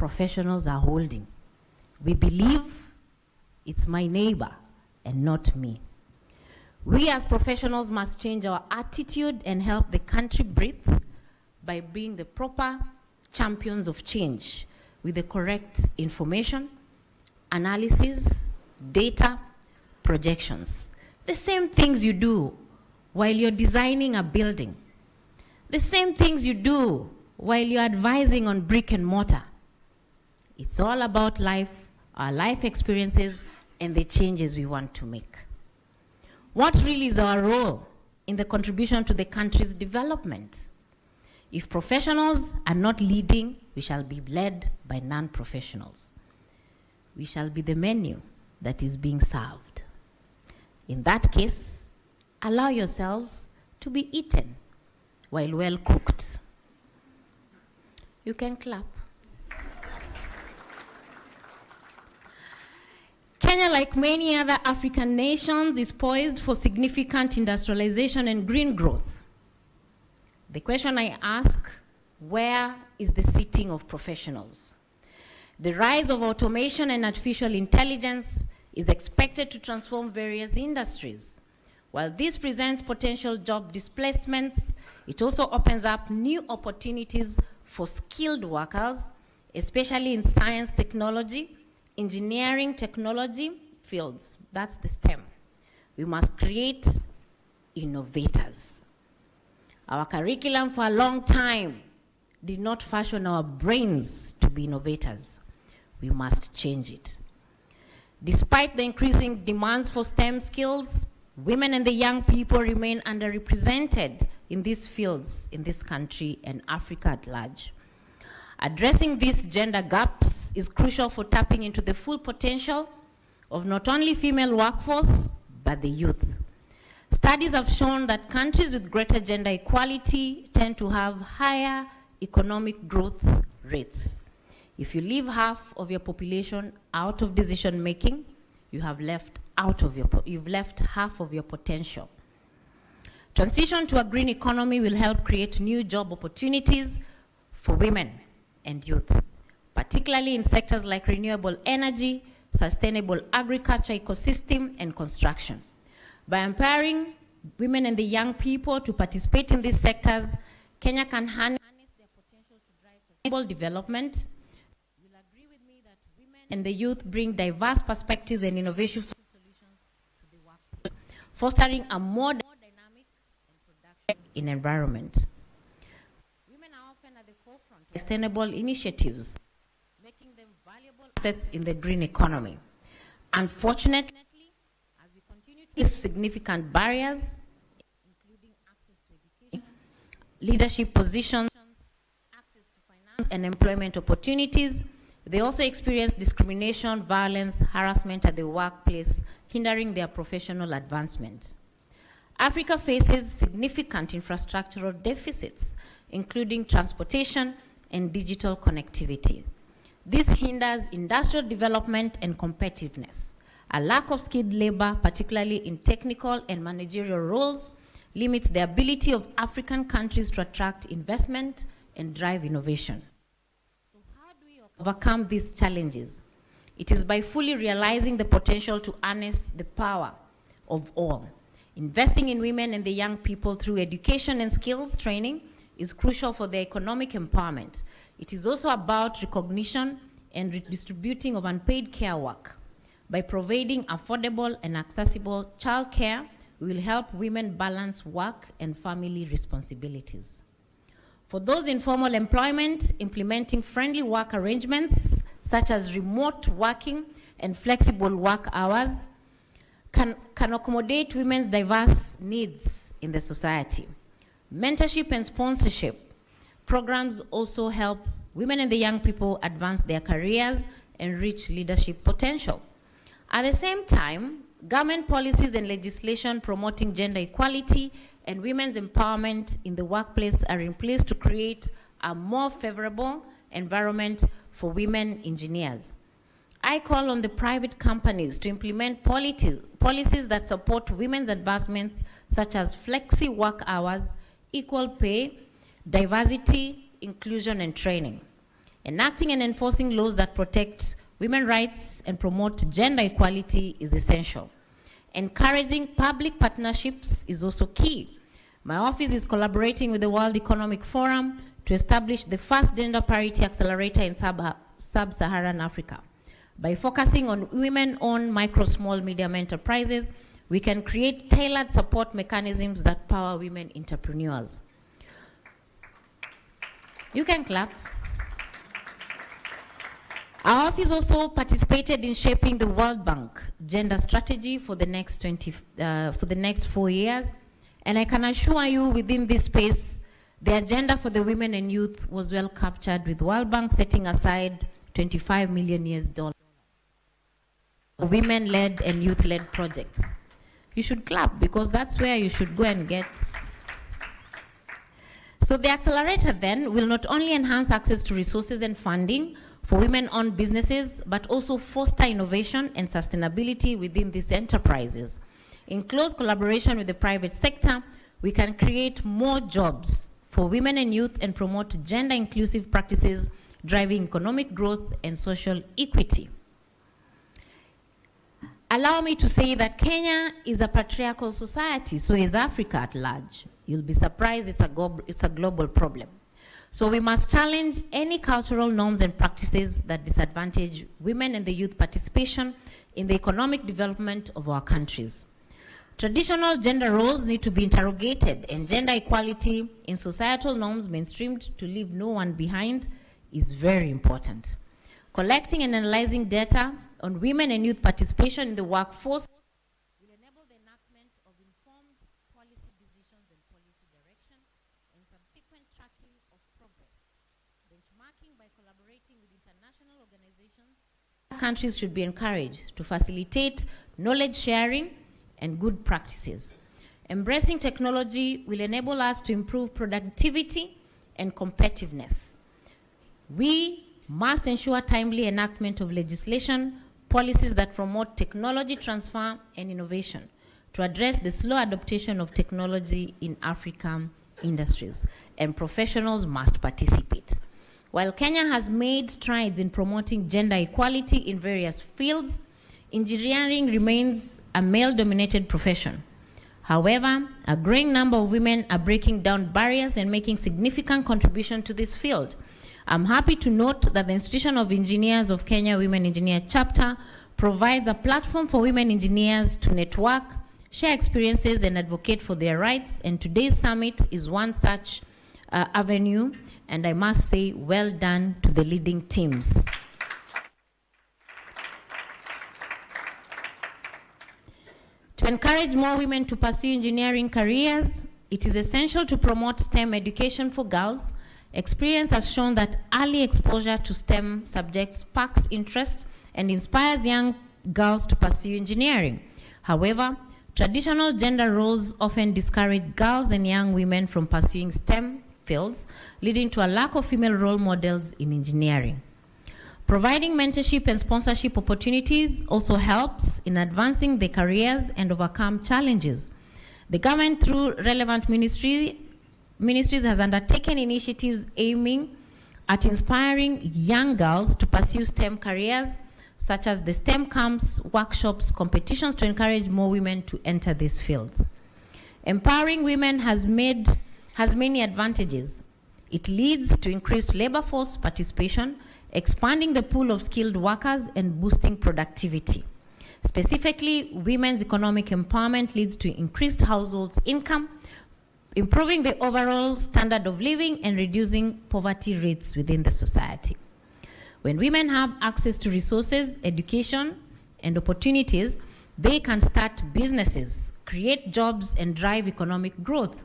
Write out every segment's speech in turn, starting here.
professionals are holding. We believe it's my neighbor and not me. We as professionals must change our attitude and help the country breathe by being the proper champions of change with the correct information, analysis, data, projections. The same things you do while you're designing a building. The same things you do while you're advising on brick and mortar. It's all about life, our life experiences, and the changes we want to make. What really is our role in the contribution to the country's development? If professionals are not leading, we shall be led by non-professionals. We shall be the menu that is being served. In that case, allow yourselves to be eaten while well cooked. You can clap. Kenya, like many other African nations, is poised for significant industrialization and green growth. The question I ask, where is the seating of professionals? The rise of automation and artificial intelligence is expected to transform various industries. While this presents potential job displacements, it also opens up new opportunities for skilled workers, especially in science, technology, engineering, technology fields. That's the STEM. We must create innovators. Our curriculum for a long time did not fashion our brains to be innovators. We must change it. Despite the increasing demands for STEM skills, women and the young people remain underrepresented in these fields in this country and Africa at large. Addressing these gender gaps is crucial for tapping into the full potential of not only female workforce, but the youth. Studies have shown that countries with greater gender equality tend to have higher economic growth rates. If you leave half of your population out of decision making, you've left half of your potential. Transition to a green economy will help create new job opportunities for women and youth, particularly in sectors like renewable energy, sustainable agriculture ecosystem, and construction. By empowering women and the young people to participate in these sectors, Kenya can harness their potential to drive sustainable development. You'll agree with me that women and the youth bring diverse perspectives and innovative solutions to the workplace, fostering a more dynamic and productive environment. Women are often at the forefront of sustainable initiatives, making them valuable assets in the green economy. Unfortunately, as we continue to face significant barriers, including access to education, leadership positions, access to finance, and employment opportunities, they also experience discrimination, violence, harassment at the workplace, hindering their professional advancement. Africa faces significant infrastructural deficits, including transportation and digital connectivity. This hinders industrial development and competitiveness. A lack of skilled labor, particularly in technical and managerial roles, limits the ability of African countries to attract investment and drive innovation. So how do we overcome these challenges? It is by fully realizing the potential to harness the power of all. Investing in women and the young people through education and skills training is crucial for their economic empowerment. It is also about recognition and redistributing of unpaid care work. By providing affordable and accessible childcare, we will help women balance work and family responsibilities. For those in formal employment, implementing friendly work arrangements, such as remote working and flexible work hours, can accommodate women's diverse needs in the society. Mentorship and sponsorship programs also help women and the young people advance their careers and reach leadership potential. At the same time, government policies and legislation promoting gender equality and women's empowerment in the workplace are in place to create a more favorable environment for women engineers. I call on the private companies to implement policies that support women's advancements, such as flexi work hours, equal pay, diversity, inclusion, and training. Enacting and enforcing laws that protect women's rights and promote gender equality is essential. Encouraging public partnerships is also key. My office is collaborating with the World Economic Forum to establish the first gender parity accelerator in sub-Saharan Africa. By focusing on women-owned micro, small, medium enterprises, we can create tailored support mechanisms that power women entrepreneurs. You can clap. Our office also participated in shaping the World Bank gender strategy for the next 4 years. And I can assure you within this space, the agenda for the women and youth was well captured, with World Bank setting aside $25 million for women-led and youth-led projects. You should clap, because that's where you should go and get. So the accelerator then will not only enhance access to resources and funding for women-owned businesses, but also foster innovation and sustainability within these enterprises. In close collaboration with the private sector, we can create more jobs for women and youth and promote gender-inclusive practices, driving economic growth and social equity. Allow me to say that Kenya is a patriarchal society, so is Africa at large. You'll be surprised it's a global problem. So we must challenge any cultural norms and practices that disadvantage women and the youth participation in the economic development of our countries. Traditional gender roles need to be interrogated, and gender equality in societal norms mainstreamed to leave no one behind is very important. Collecting and analyzing data on women and youth participation in the workforce will enable the enactment of informed policy decisions and policy direction and subsequent tracking of progress. Benchmarking by collaborating with international organizations. Countries should be encouraged to facilitate knowledge sharing and good practices. Embracing technology will enable us to improve productivity and competitiveness. We must ensure timely enactment of legislation, policies that promote technology transfer and innovation to address the slow adoption of technology in African industries, and professionals must participate. While Kenya has made strides in promoting gender equality in various fields, engineering remains a male-dominated profession. However, a growing number of women are breaking down barriers and making significant contribution to this field. I'm happy to note that the Institution of Engineers of Kenya Women Engineer Chapter provides a platform for women engineers to network, share experiences, and advocate for their rights. And today's summit is one such avenue, and I must say, well done to the leading teams. To encourage more women to pursue engineering careers, it is essential to promote STEM education for girls. Experience has shown that early exposure to STEM subjects sparks interest and inspires young girls to pursue engineering. However, traditional gender roles often discourage girls and young women from pursuing STEM fields, leading to a lack of female role models in engineering. Providing mentorship and sponsorship opportunities also helps in advancing their careers and overcome challenges. The government, through relevant ministries, has undertaken initiatives aiming at inspiring young girls to pursue STEM careers, such as the STEM camps, workshops, competitions to encourage more women to enter these fields. Empowering women has many advantages. It leads to increased labor force participation, expanding the pool of skilled workers, and boosting productivity. Specifically, women's economic empowerment leads to increased households' income, improving the overall standard of living and reducing poverty rates within the society. When women have access to resources, education, and opportunities, they can start businesses, create jobs, and drive economic growth.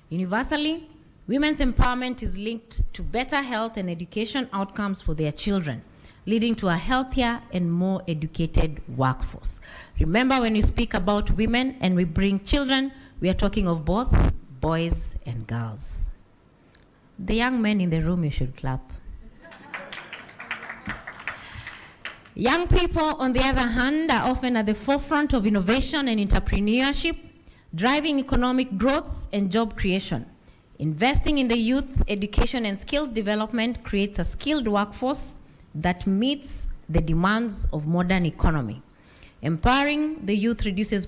Universally, women's empowerment is linked to better health and education outcomes for their children, leading to a healthier and more educated workforce. Remember, when we speak about women and we bring children, we are talking of both boys and girls. The young men in the room, you should clap. Young people, on the other hand, are often at the forefront of innovation and entrepreneurship, driving economic growth and job creation. Investing in the youth education and skills development creates a skilled workforce that meets the demands of modern economy. Empowering the youth reduces